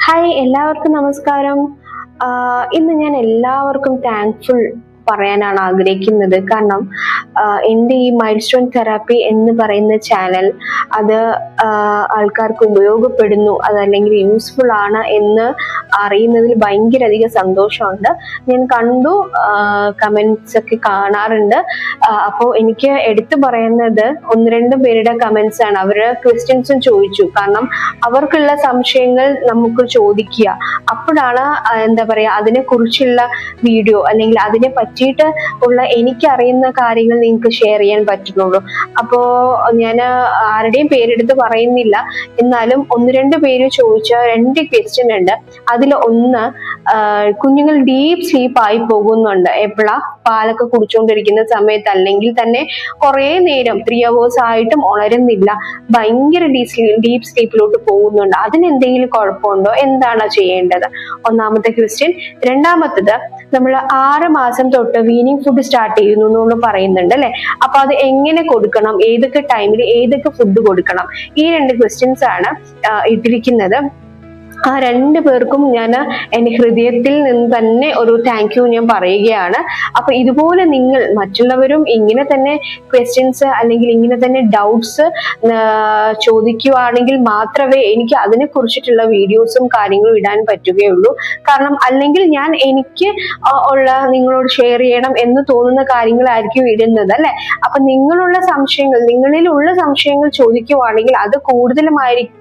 Hi, എല്ലാവർക്കും നമസ്കാരം. ഇന്ന് ഞാൻ എല്ലാവർക്കും താങ്ക്ഫുൾ പറയാനാണ് ആഗ്രഹിക്കുന്നത്. കാരണം എൻ്റെ ഈ മൈൽഡ് സ്റ്റോൺ തെറാപ്പി എന്ന് പറയുന്ന ചാനൽ അത് ആൾക്കാർക്ക് ഉപയോഗപ്പെടുന്നു, അതല്ലെങ്കിൽ യൂസ്ഫുൾ ആണ് എന്ന് അറിയുന്നതിൽ ഭയങ്കര അധികം സന്തോഷമുണ്ട്. ഞാൻ കണ്ടു, കമന്റ്സ് ഒക്കെ കാണാറുണ്ട്. അപ്പോൾ എനിക്ക് എടുത്തു പറയുന്നത് ഒന്ന് രണ്ട് പേരുടെ കമന്റ്സ് ആണ്. അവര് ക്വസ്റ്റ്യൻസും ചോദിച്ചു. കാരണം അവർക്കുള്ള സംശയങ്ങൾ നമുക്ക് ചോദിക്കുക, അപ്പോഴാണ് എന്താ പറയാ അതിനെ കുറിച്ചുള്ള വീഡിയോ അല്ലെങ്കിൽ അതിനെ പറ്റിയിട്ട് ഉള്ള എനിക്കറിയുന്ന കാര്യങ്ങൾ നിങ്ങൾക്ക് ഷെയർ ചെയ്യാൻ പറ്റുന്നുള്ളൂ. അപ്പോ ഞാൻ ആരുടെയും പേരെടുത്ത് പറയുന്നില്ല, എന്നാലും ഒന്ന് രണ്ട് പേര് ചോദിച്ച രണ്ട് ക്വസ്റ്റ്യൻ ഉണ്ട്. അതിൽ ഒന്ന്, കുഞ്ഞുങ്ങൾ ഡീപ്പ് സ്ലീപ്പ് ആയി പോകുന്നുണ്ട് എപ്പോഴാ പാലൊക്കെ കുടിച്ചുകൊണ്ടിരിക്കുന്ന സമയത്ത്, അല്ലെങ്കിൽ തന്നെ കുറെ നേരം 3 hours ആയിട്ടും ഉണരുന്നില്ല, ഭയങ്കര ഡീപ്പ് സ്ലീപ്പിലോട്ട് പോകുന്നുണ്ട്. അതിനെന്തെങ്കിലും കുഴപ്പമുണ്ടോ, എന്താണ് ചെയ്യേണ്ടത്? ഒന്നാമത്തെ ക്വസ്റ്റ്യൻ. രണ്ടാമത്തത്, നമ്മൾ 6 മാസം തൊട്ട് വീനിങ് ഫുഡ് സ്റ്റാർട്ട് ചെയ്യുന്നു എന്ന് പറയുന്നുണ്ട് അല്ലെ. അപ്പൊ അത് എങ്ങനെ കൊടുക്കണം, ഏതൊക്കെ ടൈമിൽ ഏതൊക്കെ ഫുഡ് കൊടുക്കണം? ഈ രണ്ട് ക്വസ്റ്റ്യൻസ് ആണ് ഇട്ടിരിക്കുന്നത്. ആ രണ്ടു പേർക്കും ഞാൻ എൻ്റെ ഹൃദയത്തിൽ നിന്ന് തന്നെ ഒരു താങ്ക് യു ഞാൻ പറയുകയാണ്. അപ്പൊ ഇതുപോലെ നിങ്ങൾ മറ്റുള്ളവരും ഇങ്ങനെ തന്നെ ക്വസ്റ്റ്യൻസ് അല്ലെങ്കിൽ ഇങ്ങനെ തന്നെ ഡൗട്ട്സ് ചോദിക്കുകയാണെങ്കിൽ മാത്രമേ എനിക്ക് അതിനെ കുറിച്ചിട്ടുള്ള വീഡിയോസും കാര്യങ്ങളും ഇടാൻ പറ്റുകയുള്ളൂ. കാരണം അല്ലെങ്കിൽ ഞാൻ എനിക്ക് ഉള്ള നിങ്ങളോട് ഷെയർ ചെയ്യണം എന്ന് തോന്നുന്ന കാര്യങ്ങളായിരിക്കും ഇടുന്നത് അല്ലെ. അപ്പൊ നിങ്ങളിലുള്ള സംശയങ്ങൾ ചോദിക്കുവാണെങ്കിൽ അത് കൂടുതലുമായിരിക്കും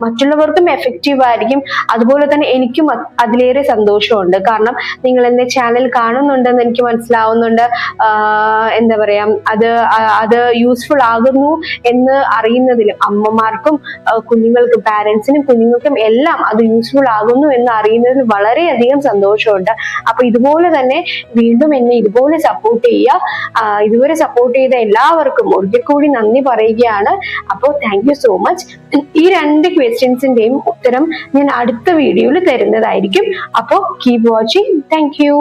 മറ്റുള്ളവർക്കും എഫക്റ്റീവ് ആയിരിക്കും. അതുപോലെ തന്നെ എനിക്കും അതിലേറെ സന്തോഷമുണ്ട്. കാരണം നിങ്ങൾ എന്റെ ചാനൽ കാണുന്നുണ്ടെന്ന് എനിക്ക് മനസ്സിലാവുന്നുണ്ട്. എന്താ പറയാ അത് യൂസ്ഫുൾ ആകുന്നു എന്ന് അറിയുന്നതിലും അമ്മമാർക്കും കുഞ്ഞുങ്ങൾക്കും പാരന്റ്സിനും കുഞ്ഞുങ്ങൾക്കും എല്ലാം അത് യൂസ്ഫുൾ ആകുന്നു എന്ന് അറിയുന്നതിൽ വളരെയധികം സന്തോഷമുണ്ട്. അപ്പൊ ഇതുപോലെ തന്നെ വീണ്ടും എന്നെ ഇതുപോലെ സപ്പോർട്ട് ചെയ്യുക. ഇതുവരെ സപ്പോർട്ട് ചെയ്ത എല്ലാവർക്കും ഒരിക്കൽ കൂടി നന്ദി പറയുകയാണ്. അപ്പോൾ താങ്ക് യു സോ മച്ച്. ഈ രണ്ട് ക്വസ്റ്റ്യൻസിന്റെയും ഉത്തരം ഞാൻ അടുത്ത വീഡിയോയിൽ തരുന്നതായിരിക്കും. അപ്പോൾ കീപ് വാച്ചിങ്. Thank you.